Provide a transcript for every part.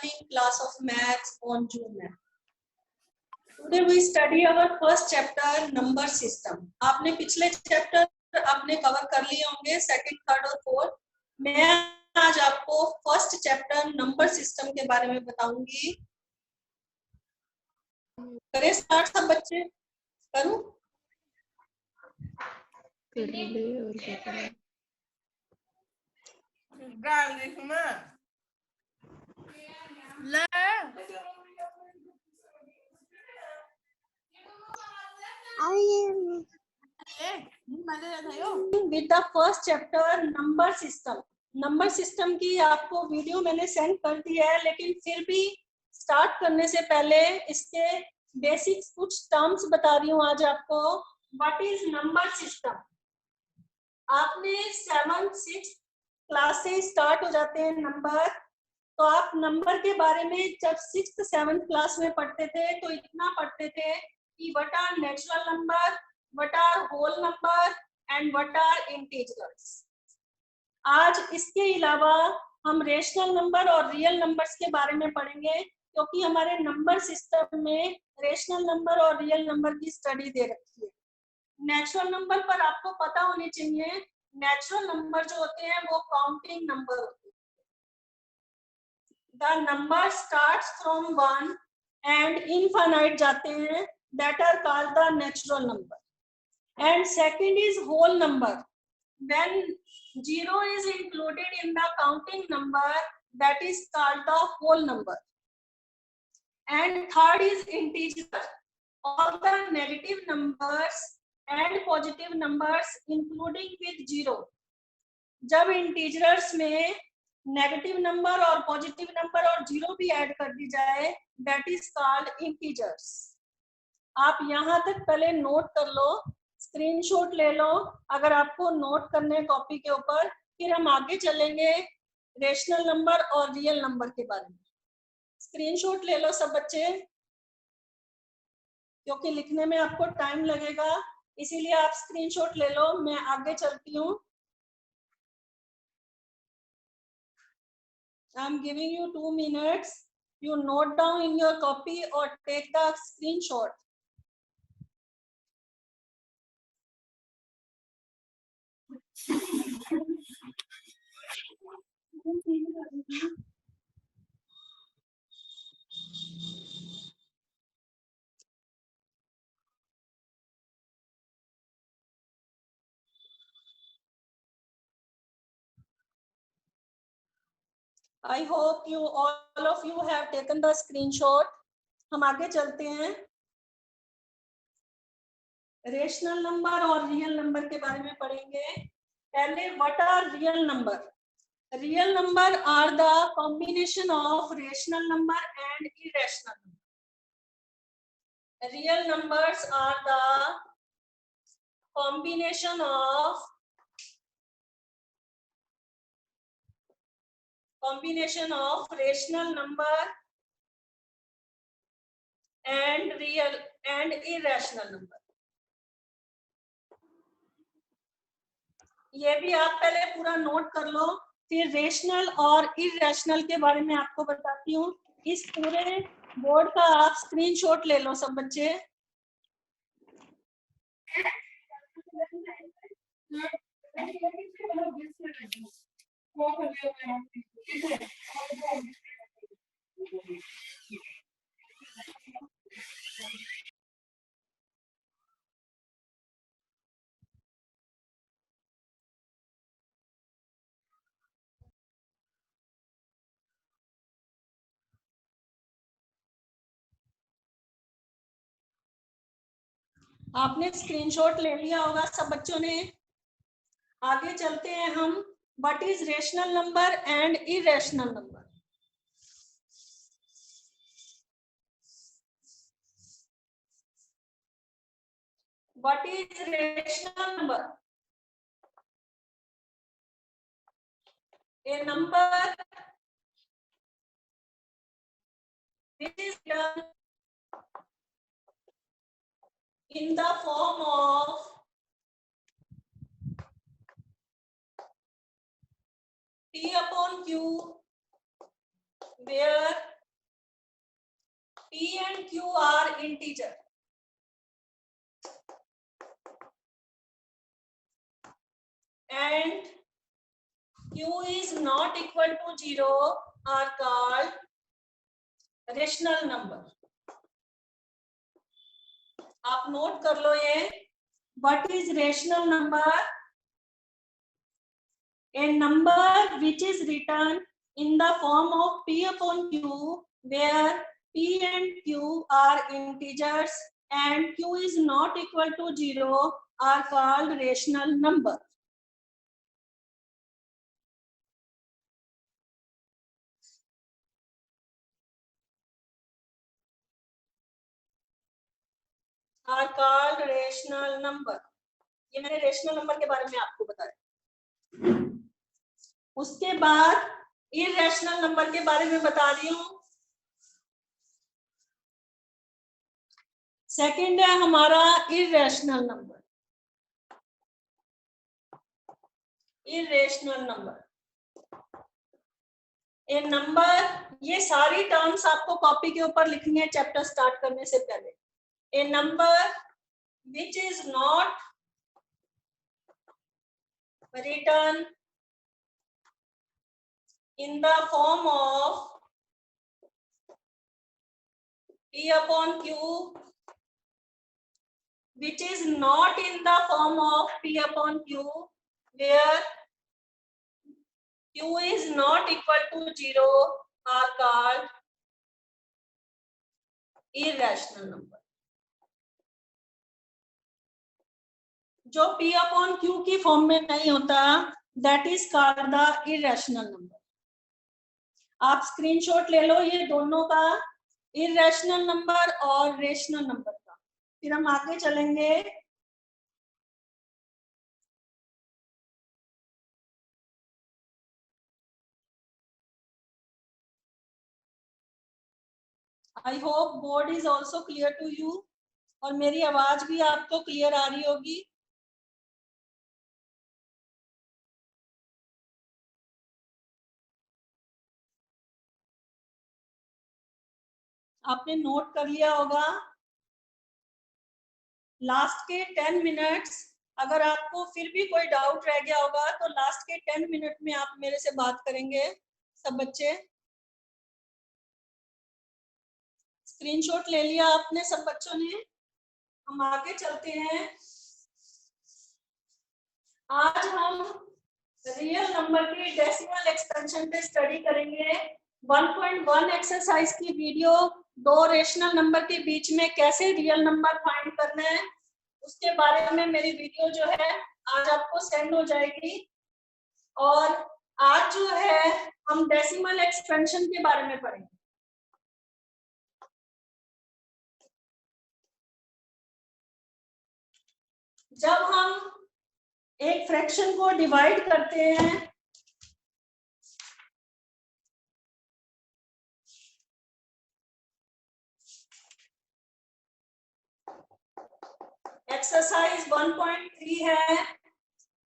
upcoming class of maths on Zoom. Today we study our first chapter, number system. आपने पिछले chapter आपने cover कर लिए होंगे, सेकंड, थर्ड और फोर्थ. मैं आज आपको फर्स्ट चैप्टर नंबर सिस्टम के बारे में बताऊंगी. करें स्टार्ट सब बच्चे? करूं? With the first chapter number system. Number system की आपको वीडियो मैंने सेंड कर दी है, लेकिन फिर भी स्टार्ट करने से पहले इसके बेसिक्स कुछ टर्म्स बता रही हूँ आज आपको. What is number system? आपने 7th 6th क्लास से स्टार्ट हो जाते हैं नंबर. तो आप नंबर के बारे में जब 6th 7th क्लास में पढ़ते थे तो इतना पढ़ते थे कि what are natural number, what are whole number and what are integers. आज इसके अलावा हम रेशनल नंबर और रियल नंबर्स के बारे में पढ़ेंगे, क्योंकि हमारे नंबर सिस्टम में रेशनल नंबर और रियल नंबर की स्टडी दे रखी है. नेचुरल नंबर पर आपको पता होनी चाहिए, नेचुरल नंबर जो होते हैं वो काउंटिंग नंबर होते हैं. The number starts from 1 and infinite जाते हैं, that are called the natural number. And second is whole number. When 0 is included in the counting number, that is called the whole number. And third is integer. All the negative numbers and positive numbers including with 0. जब integers में negative number और positive number और 0 भी add कर दी जाए, that is called integers. आप यहाँ तक पहले नोट कर लो, स्क्रीनशॉट ले लो अगर आपको नोट करने कॉपी के ऊपर. फिर हम आगे चलेंगे रेशनल नंबर और रियल नंबर के बारे में. स्क्रीनशॉट ले लो सब बच्चे, क्योंकि लिखने में आपको टाइम लगेगा, इसीलिए आप स्क्रीनशॉट ले लो. मैं आगे चलती हूँ. I am giving you 2 minutes. You note down in your copy or take the screenshot. I hope you all of you have taken the screenshot. हम आगे चलते हैं. रेशनल नंबर और रियल नंबर के बारे में पढ़ेंगे. पहले what are real number? Real number are the combination of rational number and irrational number. Real numbers are the combination of rational number and real and irrational number. ये भी आप पहले पूरा नोट कर लो, फिर रेशनल और इरेशनल के बारे में आपको बताती हूँ. इस पूरे बोर्ड का आप स्क्रीनशॉट ले लो सब बच्चे. आपने स्क्रीनशॉट ले लिया होगा सब बच्चों ने. आगे चलते हैं हम. What is rational number and irrational number? What is rational number? A number which is done in the form of P upon Q, where P and Q are integer and Q is not equal to 0 are called rational number. आप note कर लो ये. What is rational number? A number which is written in the form of P upon Q, where P and Q are integers and Q is not equal to 0 are called rational number. Are called rational number. ये मैंने rational number के बारे में आपको बताया. उसके बाद irrational number के बारे में बता रही हूँ. सेकंड है हमारा irrational number. Irrational number A number, ये सारी टर्म्स आपको कॉपी के ऊपर लिखनी है चैप्टर स्टार्ट करने से पहले. A number which is not written in the form of P upon Q, which is not in the form of P upon Q, where Q is not equal to 0 are called irrational number. जो P upon Q की form में नहीं होता, that is called the irrational number. आप screenshot ले लो ये दोनों का, irrational number और rational number का. फिर हम आगे चलेंगे. I hope board is also clear to you. और मेरी आवाज भी आपको क्लियर आ रही होगी. आपने नोट कर लिया होगा. लास्ट के 10 मिनट्स, अगर आपको फिर भी कोई डाउट रह गया होगा तो लास्ट के 10 मिनट में आप मेरे से बात करेंगे सब बच्चे. स्क्रीनशॉट ले लिया आपने सब बच्चों ने. हम आगे चलते हैं. आज हम रियल नंबर की डेसिमल एक्सपेंशन पे स्टडी करेंगे. 1.1 एक्सरसाइज की वीडियो, दो रेशनल नंबर के बीच में कैसे रियल नंबर फाइंड करना है, उसके बारे में मेरी वीडियो जो है आज आपको सेंड हो जाएगी. और आज जो है हम डेसिमल एक्सपेंशन के बारे में पढ़ेंगे. जब हम एक फ्रैक्शन को डिवाइड करते हैं, एक्सरसाइज 1.3 है.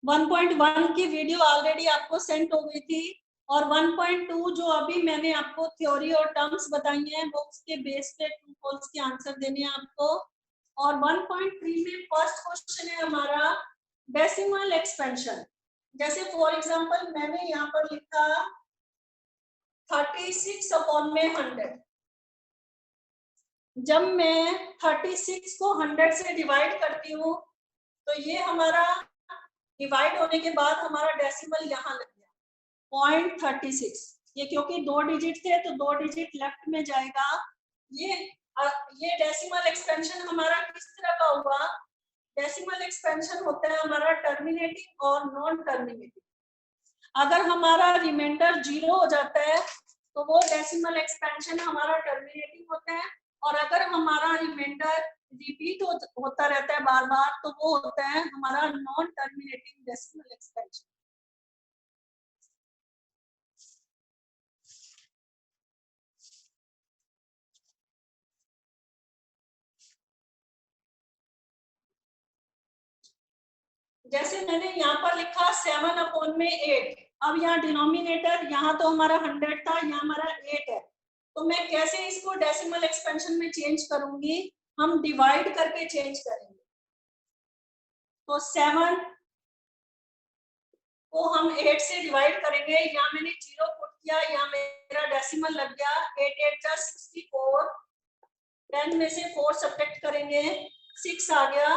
1.1 की वीडियो ऑलरेडी आपको सेंड हो गई थी और 1.2 जो अभी मैंने आपको थ्योरी और टर्म्स बताई हैं वो उसके बेस पे ट्रू फॉल्स के आंसर देने हैं आपको. और 1.3 में फर्स्ट क्वेश्चन है हमारा डेसिमल एक्सपेंशन. जैसे फॉर एग्जांपल मैंने यहाँ पर लिखा 36 अपॉन में 100. जब मैं 36 को 100 से डिवाइड करती हूँ तो ये हमारा डिवाइड होने के बाद हमारा डेसिमल यहाँ लग गया 0.36. ये क्योंकि 2 डिजिट थे तो 2 डिजिट लेफ्ट में जाएगा. ये डेसिमल एक्सपेंशन हमारा किस तरह का हुआ? डेसिमल एक्सपेंशन होता है हमारा टर्मिनेटिंग और नॉन टर्मिनेटिंग. अगर हमारा रिमाइंडर 0 हो जाता है तो वो डेसिमल एक्सपेंशन हमारा टर्मिनेटिंग होता है. और अगर हमारा रिमाइंडर रिपीट होता रहता है बार बार तो वो होता है हमारा नॉन टर्मिनेटिंग डेसिमल एक्सपेंशन. जैसे मैंने यहाँ पर लिखा 7 अपॉन में 8. अब यहाँ डिनोमिनेटर, यहाँ तो हमारा 100 था, यहाँ हमारा 8 है तो मैं कैसे इसको डेसिमल एक्सपेंशन में चेंज करूंगी, हम डिवाइड करके चेंज करेंगे। तो 7 को हम 8 से डिवाइड करेंगे, यहाँ मैंने 0 पुट किया, यहाँ मेरा डेसिमल लग गया, 8 8 जा 64, 10 में से 4 सब्ट्रैक्ट करेंगे, 6 आ गया,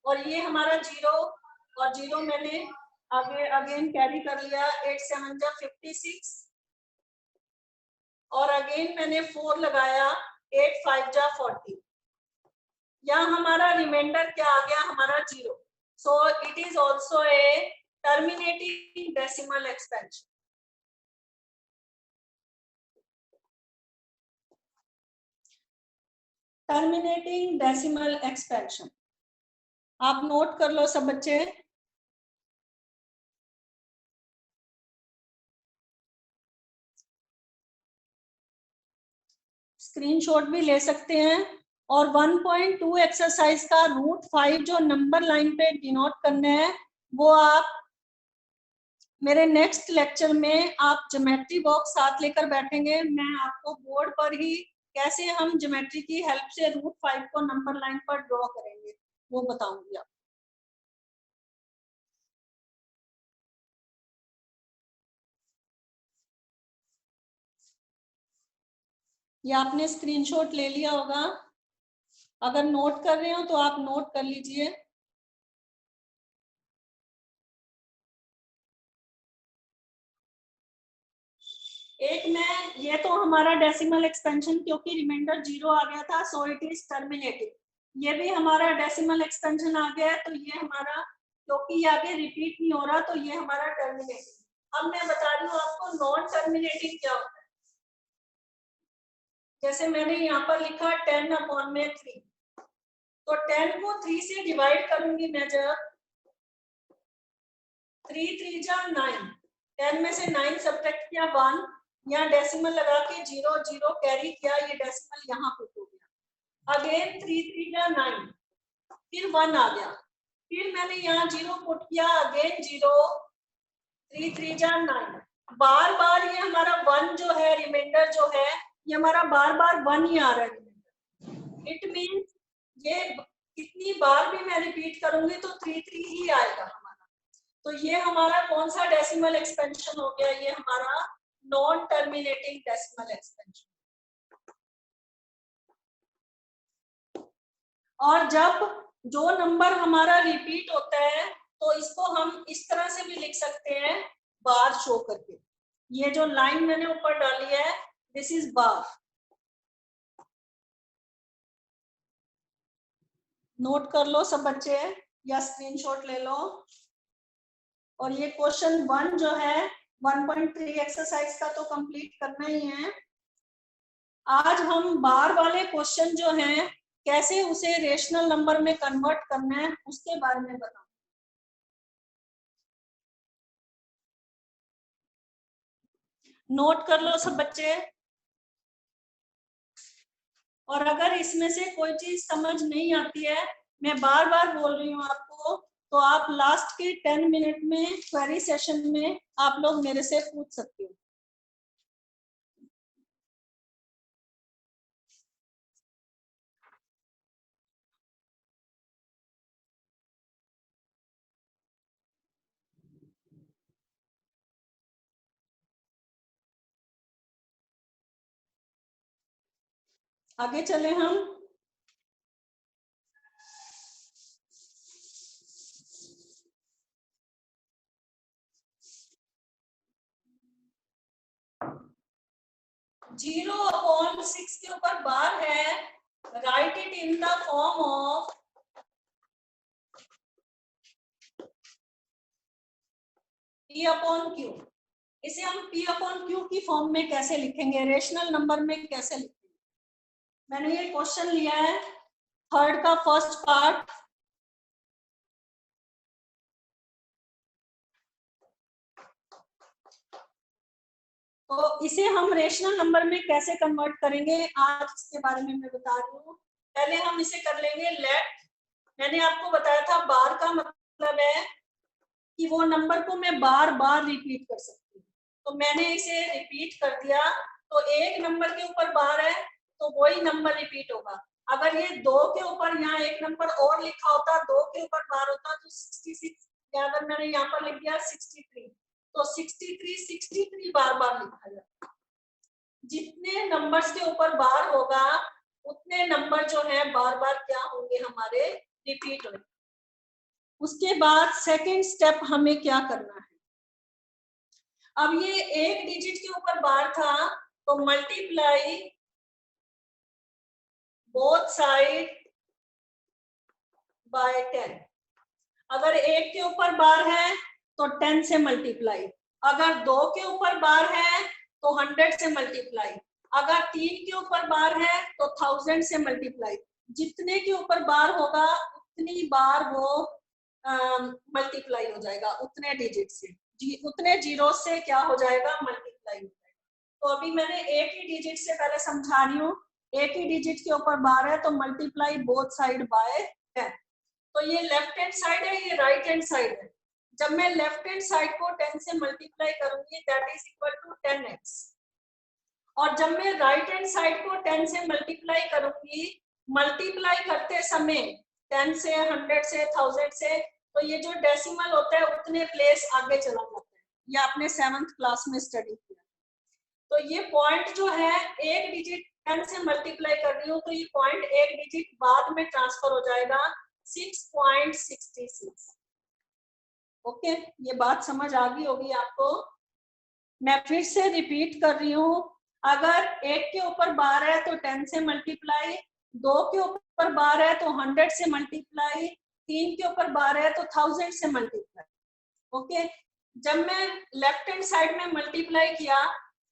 और ये हमारा 0 और 0 मैंने आगे अगेन कैरी कर लिया, 8 7 जा 56, और अगेन मैंने 4 लगाया, 8 5 जा 40, यहाँ हमारा रिमाइंडर क्या आ गया, हमारा 0। So it is also a terminating decimal expansion. Terminating decimal expansion. आप नोट कर लो सब बच्चे। स्क्रीनशॉट भी ले सकते हैं। और 1.2 एक्सरसाइज का रूट 5 जो नंबर लाइन पे डिनोट करने हैं, वो आप मेरे नेक्स्ट लेक्चर में आप ज्योमेट्री बॉक्स साथ लेकर बैठेंगे, मैं आपको बोर्ड पर ही कैसे हम ज्योमेट्री की हेल्प से रूट 5 को नंबर लाइन पर ड्रॉ करेंगे वो बताऊंगी आप। ये आपने स्क्रीनशॉट ले लिया होगा, अगर नोट कर रहे हो तो आप नोट कर लीजिए। एक में ये तो हमारा डेसिमल एक्सपेंशन, क्योंकि रिमाइंडर 0 आ गया था, सो इट इज टर्मिनेटिंग। ये भी हमारा डेसिमल एक्सपेंशन आ गया है, तो ये हमारा, क्योंकि ये आगे रिपीट नहीं हो रहा, तो ये हमारा टर्मिनेटिंग। अब मैं बता रही हूँ आपको नॉन टर्मिनेटिंग क्या होता है। जैसे मैंने यहाँ पर लिखा 10/3, तो 10 को 3 से डिवाइड करूंगी मैं, जब 3 3 जा 9, 10 में से 9 सब्ट्रैक्ट किया 1, यहाँ डेसिमल लगा के 0 0 कैरी किया, ये डेसिमल यहाँ पुट हो गया। अगेन 3 3 जा 9, फिर 1 आ गया, फिर मैंने यहाँ 0 पुट किया, अगेन 0, 3 3 जा 9, बार बार ये हमारा 1 जो है, रिमाइंडर जो है, ये हमारा बार बार 1 ही आ रहा है। इट मीन्स ये कितनी बार भी मैं रिपीट करूंगी तो 3 3 ही आएगा हमारा। तो ये हमारा कौन सा डेसिमल एक्सपेंशन हो गया, ये हमारा नॉन टर्मिनेटिंग डेसिमल एक्सपेंशन। और जब जो नंबर हमारा रिपीट होता है, तो इसको हम इस तरह से भी लिख सकते हैं, बार शो करके। ये जो लाइन मैंने ऊपर डाली है, दिस इज बार। नोट कर लो सब बच्चे, या स्क्रीनशॉट ले लो। और ये क्वेश्चन 1 जो है 1.3 एक्सरसाइज का तो कंप्लीट करना ही है। आज हम बार वाले क्वेश्चन जो हैं, कैसे उसे रेशनल नंबर में कन्वर्ट करना है, उसके बारे में बताऊं। नोट कर लो सब बच्चे। और अगर इसमें से कोई चीज समझ नहीं आती है, मैं बार बार बोल रही हूँ आपको, तो आप लास्ट के 10 मिनट में क्वेरी सेशन में आप लोग मेरे से पूछ सकते हो। आगे चले हम। जीरो अपॉन 6 के ऊपर बार है, right it in the form of P upon Q। इसे हम P अपॉन Q की फॉर्म में कैसे लिखेंगे, रेशनल नंबर में कैसे लिखेंगे। मैंने ये क्वेश्चन लिया है, थर्ड का फर्स्ट पार्ट। तो इसे हम रेशनल नंबर में कैसे कन्वर्ट करेंगे, आज इसके बारे में मैं बता रही हूँ। पहले हम इसे कर लेंगे लेट। मैंने आपको बताया था बार का मतलब है कि वो नंबर को मैं बार बार रिपीट कर सकती हूँ, तो मैंने इसे रिपीट कर दिया, तो एक नंबर के ऊपर बार है तो वही नंबर रिपीट होगा। अगर ये 2 के ऊपर यहाँ एक नंबर और लिखा होता, 2 के ऊपर बार होता तो 66, या अगर मैंने यहाँ पर लिख दिया 63, तो 63 बार बार लिखा जाता। जितने नंबर्स के ऊपर बार होगा उतने नंबर जो है बार बार क्या होंगे, हमारे रिपीट होंगे। उसके बाद सेकंड स्टेप हमें क्या करना है, अब ये एक डिजिट के ऊपर बार था तो मल्टीप्लाई बोथ साइड बाय 10। अगर एक के ऊपर बार है तो 10 से मल्टीप्लाई, अगर 2 के ऊपर बार है तो 100 से मल्टीप्लाई, अगर 3 के ऊपर बार है तो 1000 से मल्टीप्लाई। जितने के ऊपर बार होगा उतनी बार वो मल्टीप्लाई हो जाएगा, उतने डिजिट से, उतने जीरो से क्या हो जाएगा, मल्टीप्लाई हो जाएगा। तो अभी मैंने एक ही डिजिट से पहले समझा रही हूँ, एक ही डिजिट के ऊपर बार है तो मल्टीप्लाई बोथ साइड बाय 10। तो ये लेफ्ट हैंड साइड है, ये राइट हैंड साइड है। जब मैं लेफ्ट हैंड साइड को 10 से मल्टीप्लाई करूंगी that is equal to 10x, और जब मैं राइट हैंड साइड को 10 से मल्टीप्लाई करूंगी, मल्टीप्लाई करते समय 10 से 100 से 1000 से, तो ये जो डेसिमल होता है उतने प्लेस आगे चला जाता है। ये आपने 7th क्लास में स्टडी किया। तो ये पॉइंट जो है एक डिजिट 10 से मल्टीप्लाई कर रही हूँ तो ये पॉइंट एक डिजिट बाद में ट्रांसफर हो जाएगा 6.66। ओके, ये बात समझ आ गई होगी आपको। मैं फिर से रिपीट कर रही हूँ, अगर एक के ऊपर बार है तो 10 से मल्टीप्लाई, 2 के ऊपर बार है तो 100 से मल्टीप्लाई, 3 के ऊपर बार है तो 1000 से मल्टीप्लाई। ओके, जब मैं लेफ्ट हैंड साइड में मल्टीप्लाई किया,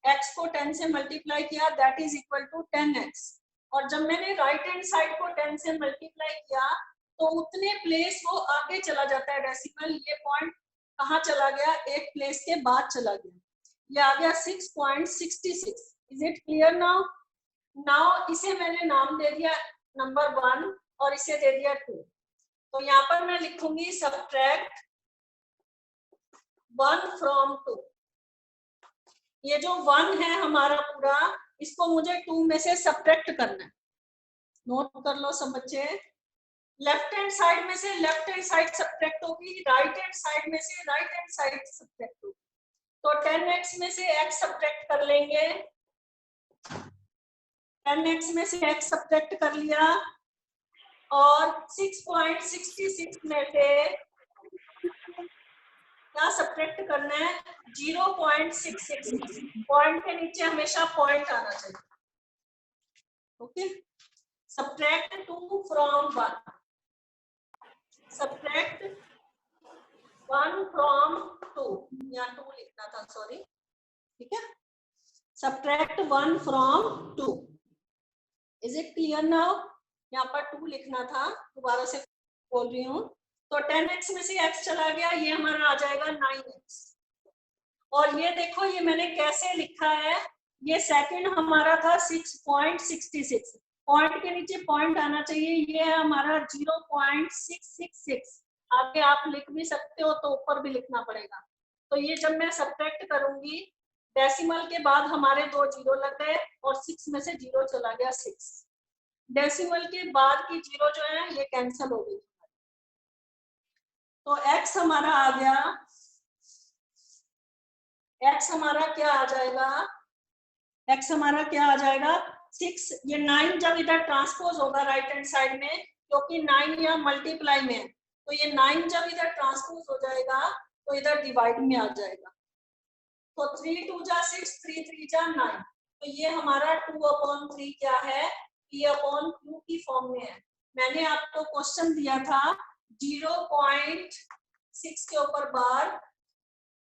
x को 10 से मल्टीप्लाई किया that is equal to 10x, और जब मैंने राइट हैंड साइड को 10 से मल्टीप्लाई किया तो उतने प्लेस वो आगे चला जाता है डेसिमल। ये पॉइंट कहाँ चला गया, एक प्लेस के बाद चला गया, ये आ गया 6.66। Is it clear now? Now इसे मैंने नाम दे दिया नंबर 1 और इसे दे दिया 2। तो यहाँ पर मैं लिखूंगी सब्ट्रैक्ट 1 फ्रॉम 2। ये जो 1 है हमारा पूरा, इसको मुझे 2 में से सब्ट्रैक्ट करना है। नोट कर लो सब बच्चे, लेफ्ट हैंड साइड में से लेफ्ट हैंड साइड सब्ट्रैक्ट होगी, राइट हैंड साइड में से राइट हैंड साइड सब्ट्रैक्ट होगी। तो 10x में से x सब्ट्रैक्ट कर लेंगे, 10x में से x सब्ट्रैक्ट कर लिया, और 6.66 में से क्या सब्ट्रैक्ट करना है, 0.666। पॉइंट के नीचे हमेशा पॉइंट आना चाहिए। Okay, subtract 2 from 1, subtract 1 from 2, या 2 लिखना था, सॉरी, ठीक है, subtract 1 from 2। Is it clear now? यहाँ पर 2 लिखना था, दोबारा से बोल रही हूँ। तो 10x में से x चला गया, ये हमारा आ जाएगा 9x। और ये देखो, ये मैंने कैसे लिखा है, ये सेकंड हमारा था 6.66, पॉइंट के नीचे पॉइंट आना चाहिए, ये है हमारा 0.666। आगे आप लिख भी सकते हो तो ऊपर भी लिखना पड़ेगा। तो ये जब मैं सब्ट्रैक्ट करूंगी, डेसिमल के बाद हमारे 2 जीरो लग गए और 6 में से 0 चला गया 6। डेसिमल के बाद की 0 जो है ये कैंसिल हो गई, तो x हमारा आ गया, x हमारा क्या आ जाएगा, x हमारा क्या आ जाएगा 6। ये 9 जब इधर ट्रांसपोज होगा राइट हैंड साइड में, क्योंकि 9 यहाँ मल्टीप्लाई में है, तो ये 9 जब इधर ट्रांसपोज हो जाएगा तो इधर डिवाइड में आ जाएगा। तो 3 2 जा 6, 3 3 जा 9, तो ये हमारा 2/3 क्या है, p/q की फॉर्म में है। मैंने आपको क्वेश्चन दिया था 0.6 के ऊपर bar,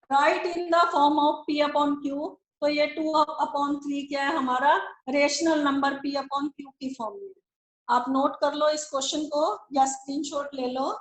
right in the form of p/q, तो ये 2/3 क्या है हमारा, रेशनल नंबर p/q की फॉर्म में। आप नोट कर लो इस क्वेश्चन को या स्क्रीनशॉट ले लो।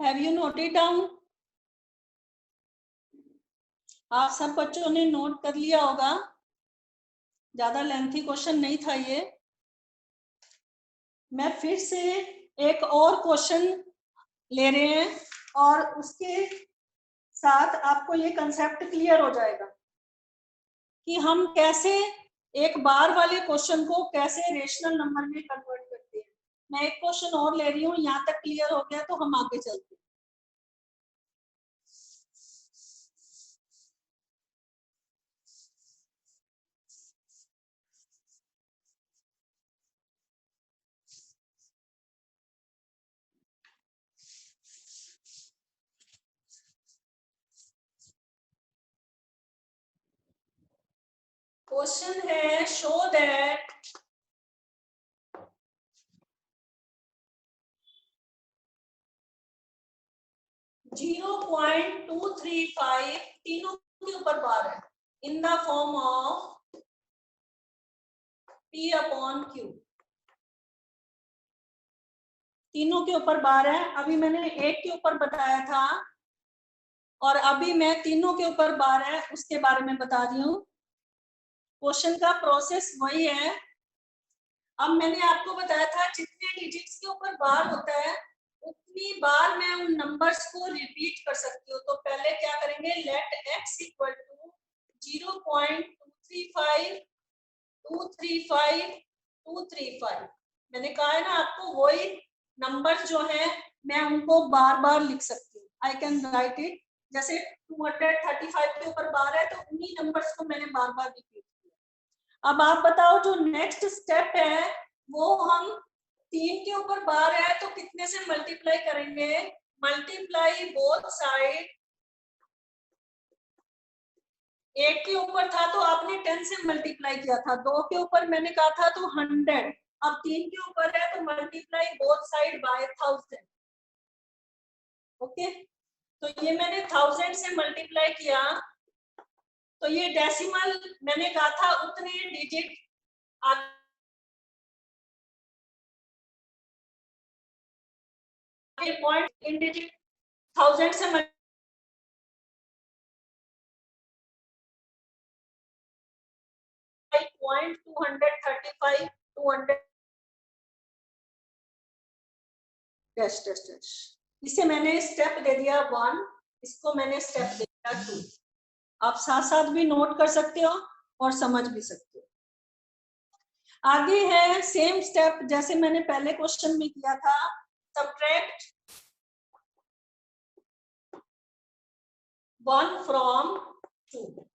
Have you noted down? आप सब बच्चों ने नोट कर लिया होगा, ज्यादा लेंथी क्वेश्चन नहीं था ये। मैं फिर से एक और क्वेश्चन ले रहे हैं और उसके साथ आपको ये कंसेप्ट क्लियर हो जाएगा कि हम कैसे एक बार वाले क्वेश्चन को कैसे रेशनल नंबर में कन्वर्ट करते हैं। मैं एक क्वेश्चन और ले रही हूँ, यहाँ तक क्लियर हो गया तो हम आगे चलते हैं। क्वेश्चन है शो दैट 0.235 तीनों के ऊपर बार है इन the form of P upon Q। तीनों के ऊपर बार है। अभी मैंने एक के ऊपर बताया था और अभी मैं तीनों के ऊपर बार है उसके बारे में बता रही हूँ। क्वेश्चन का प्रोसेस वही है। अब मैंने आपको बताया था जितने डिजिट्स के ऊपर बार होता है उतनी बार मैं उन नंबर्स को रिपीट कर सकती हूँ। तो पहले क्या करेंगे, लेट x इक्वल टू 0.235 235 235। मैंने कहा है ना आपको, वही नंबर्स जो है मैं उनको बार बार लिख सकती हूँ। आई कैन राइट इट, जैसे 235 के ऊपर बार है तो उन्हीं नंबर्स को मैंने बार बार रिपीट किया। अब आप बताओ जो नेक्स्ट स्टेप है वो हम 3 के ऊपर बार है तो कितने से मल्टीप्लाई करेंगे, मल्टीप्लाई बोथ साइड। 1 के ऊपर था तो आपने 10 से मल्टीप्लाई किया था, 2 के ऊपर मैंने कहा था तो 100, अब 3 के ऊपर है तो multiply both side by 1000। Okay, तो ये मैंने 1000 से मल्टीप्लाई किया तो ये डेसिमल मैंने कहा था उतने डिजिट आगे पॉइंट इन डिजिट 1000 से 235 200 डैश डैश डैश। इसे मैंने स्टेप दे दिया 1, इसको मैंने स्टेप दे दिया 2। आप साथ साथ भी नोट कर सकते हो और समझ भी सकते हो। आगे है सेम स्टेप जैसे मैंने पहले क्वेश्चन में किया था, सब्ट्रैक्ट 1 फ्रॉम 2।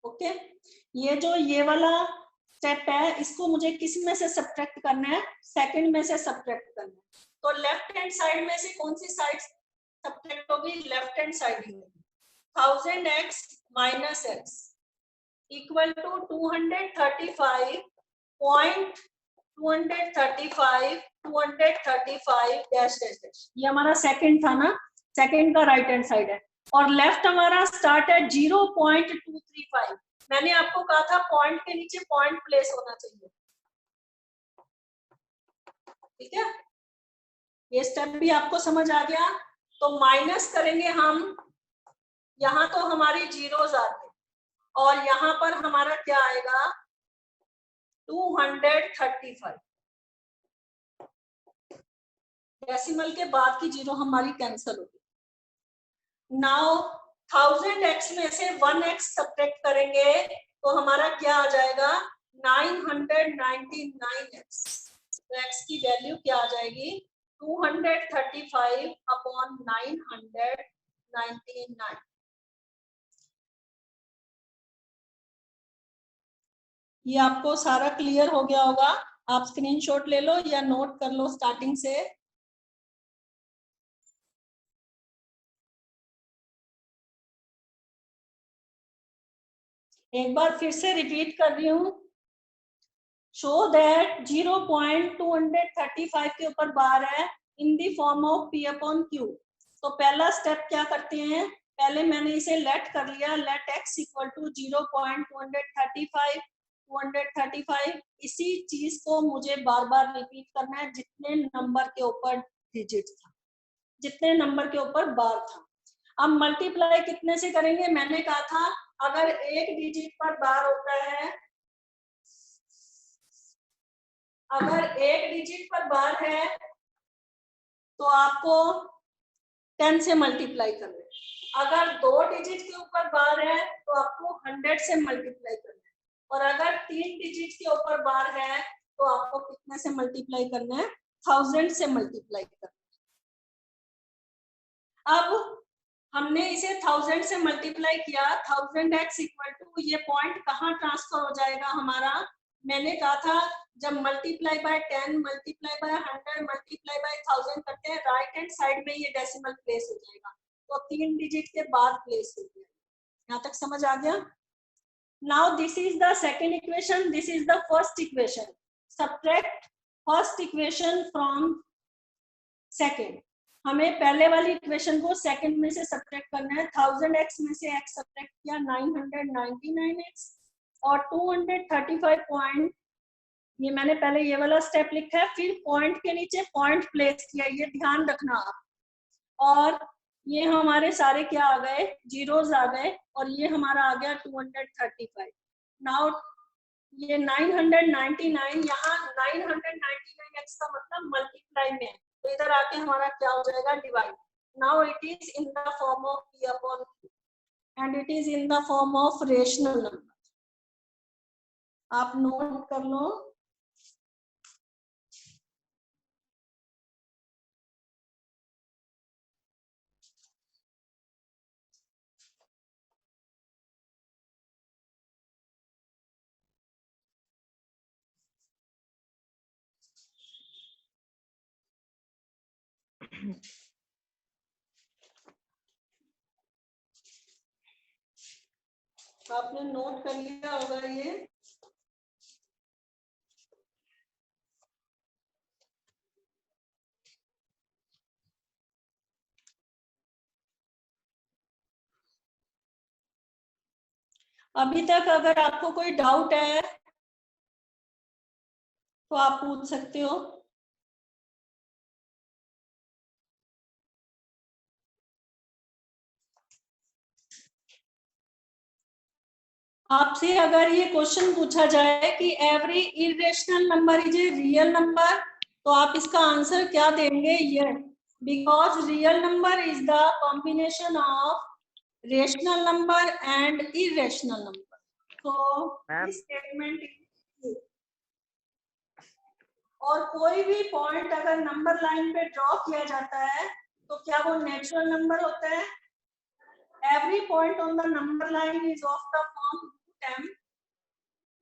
ओके, ये जो ये वाला स्टेप है इसको मुझे किस में से सब्ट्रैक्ट करना है, सेकंड में से सब्ट्रैक्ट करना है। तो लेफ्ट हैंड साइड में से कौन सी साइड सब्ट्रैक्ट होगी, लेफ्ट हैंड साइड ही होगी। 1000x minus x equal to 235 dash dash dash. ये हमारा सेकंड था ना, सेकंड का राइट हैंड साइड है और लेफ्ट हमारा स्टार्ट है 0.235। मैंने आपको कहा था पॉइंट के नीचे पॉइंट प्लेस होना चाहिए, ठीक है। ये स्टेप भी आपको समझ आ गया। तो माइनस करेंगे हम, यहाँ तो हमारी जीरोस आते और यहाँ पर हमारा क्या आएगा 235। डेसिमल के बाद की जीरो हमारी कैंसिल होगी। नाउ 1000x में से 1x सब्ट्रैक्ट करेंगे तो हमारा क्या आ जाएगा 999x। तो x की वैल्यू क्या आ जाएगी 235 अपॉन 999। ये आपको सारा क्लियर हो गया होगा। आप स्क्रीनशॉट ले लो या नोट कर लो स्टार्टिंग से। एक बार फिर से रिपीट कर रही हूँ, शो दैट 0.235 के ऊपर बार है in the form of P upon Q। तो पहला स्टेप क्या करते हैं, पहले मैंने इसे लेट कर लिया, लेट x इक्वल टू 0.235 235। इसी चीज को मुझे बार बार रिपीट करना है जितने नंबर के ऊपर डिजिट था, जितने नंबर के ऊपर बार था। अब मल्टीप्लाई कितने से करेंगे? मैंने कहा था अगर एक डिजिट पर बार होता है, अगर एक डिजिट पर बार है तो आपको 10 से मल्टीप्लाई करना है। अगर 2 डिजिट के ऊपर बार है तो आपको 100 से मल्टीप्लाई करना है। और अगर 3 डिजिट के ऊपर बार है तो आपको कितने से मल्टीप्लाई करना है? 1000 से मल्टीप्लाई करना है। अब हमने इसे 1000 से मल्टीप्लाई किया, 1000x इक्वल टू, ये पॉइंट कहाँ ट्रांसफर हो जाएगा हमारा? मैंने कहा था जब multiply by 10, multiply by 100, multiply by 1000 करते हैं, राइट हैंड साइड में ये डेसिमल प्लेस हो जाएगा, तो 3 डिजिट के बाद प्लेस हो गया। यहाँ तक समझ आ गया? Now this is the second equation, this is the first equation. Subtract first equation from second. हमें पहले वाली इक्वेशन को सेकंड में से सब्ट्रैक्ट करना है। 1000x में से x सब्ट्रैक्ट किया 999x, और 235 पॉइंट, ये मैंने पहले ये वाला स्टेप लिखा है, फिर पॉइंट के नीचे पॉइंट प्लेस किया, ये ध्यान रखना आप। और ये हमारे सारे क्या आ गए? जीरोस आ गए, और ये हमारा आ गया 235। नाउ ये 999, यहाँ 999x का मतलब मल्टीप्लाई में है, तो इधर आके हमारा क्या हो जाएगा? Divide. Now it is in the form of p upon q and it is in the form of rational number. आप नोट कर लो। आपने नोट कर लिया होगा ये। अभी तक अगर आपको कोई डाउट है तो आप पूछ सकते हो। आपसे अगर ये क्वेश्चन पूछा जाए कि every irrational number is a real number, तो आप इसका आंसर क्या देंगे? ये, because real number is the combination of rational number and irrational number. तो दिस स्टेटमेंट इज। और कोई भी पॉइंट अगर नंबर लाइन पे ड्रॉ किया जाता है तो क्या वो नेचुरल नंबर होता है? Every point on the number line is of the form m।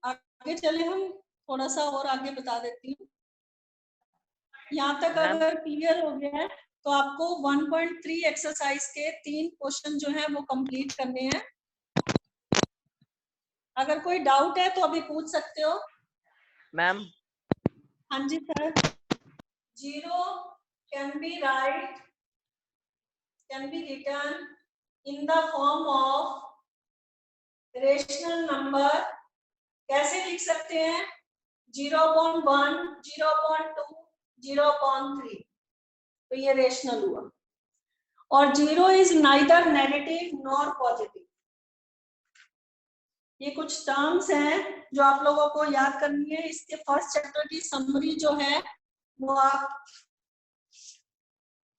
आगे चले, हम थोड़ा सा और आगे बता देती हूँ। यहाँ तक अगर क्लियर हो गया है तो आपको 1.3 एक्सरसाइज के 3 क्वेश्चन जो है वो कंप्लीट करने हैं। अगर कोई डाउट है तो अभी पूछ सकते हो मैम। हाँ जी sir. 0 can be written in the form of rational number. कैसे लिख सकते हैं? 0.1, 0.2, 0.3, तो ये रेशनल हुआ। और 0 is neither negative nor positive. ये कुछ टर्म्स हैं जो आप लोगों को याद करनी है। इसके फर्स्ट चैप्टर की समरी जो है वो आप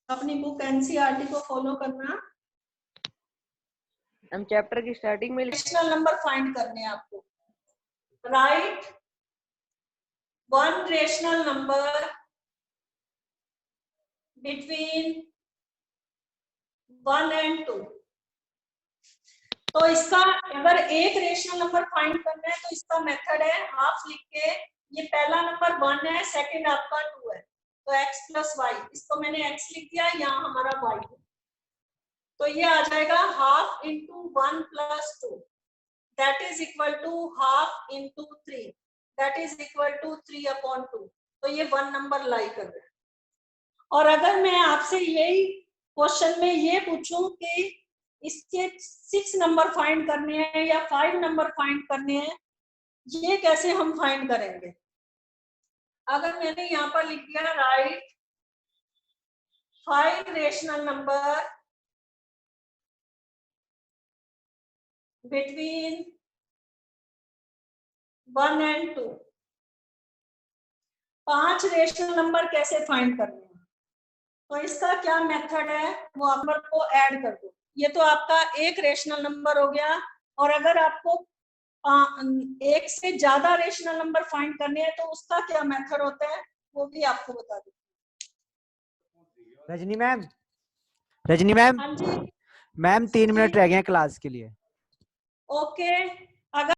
अपनी बुक एनसीईआरटी को फॉलो करना। हम चैप्टर की स्टार्टिंग में रेशनल नंबर फाइंड करने हैं आपको। Right one rational number between 1 and 2। तो इसका अगर एक रेशनल नंबर फाइंड करना है तो इसका मेथड है हाफ लिख के, ये पहला नंबर 1 है, सेकंड आपका 2 है, तो x प्लस वाई, इसको मैंने x लिख दिया, यहाँ हमारा y है, तो ये आ जाएगा half into 1 plus 2, that is equal to half into 3, that is equal to 3 upon 2। तो ये 1 नंबर लाई कर रहा है। और अगर मैं आपसे यही क्वेश्चन में ये पूछूं कि इसके 6 नंबर फाइंड करने हैं या 5 नंबर फाइंड करने हैं, ये कैसे हम फाइंड करेंगे? अगर मैंने यहाँ पर लिख दिया right 5 rational number between 1 and 2, 5 rational number कैसे फाइंड करने हैं? तो इसका क्या मेथड है, वो नंबर को ऐड कर दो। ये तो आपका एक रेशनल नंबर हो गया। और अगर आपको एक से ज्यादा रेशनल नंबर फाइंड करने हैं तो उसका क्या मेथड होता है, वो भी आपको बता दूं। रजनी मैम, रजनी मैम, हाँ जी मैम 3 मिनट जी, रह गए हैं क्लास के लिए। ओके। अगर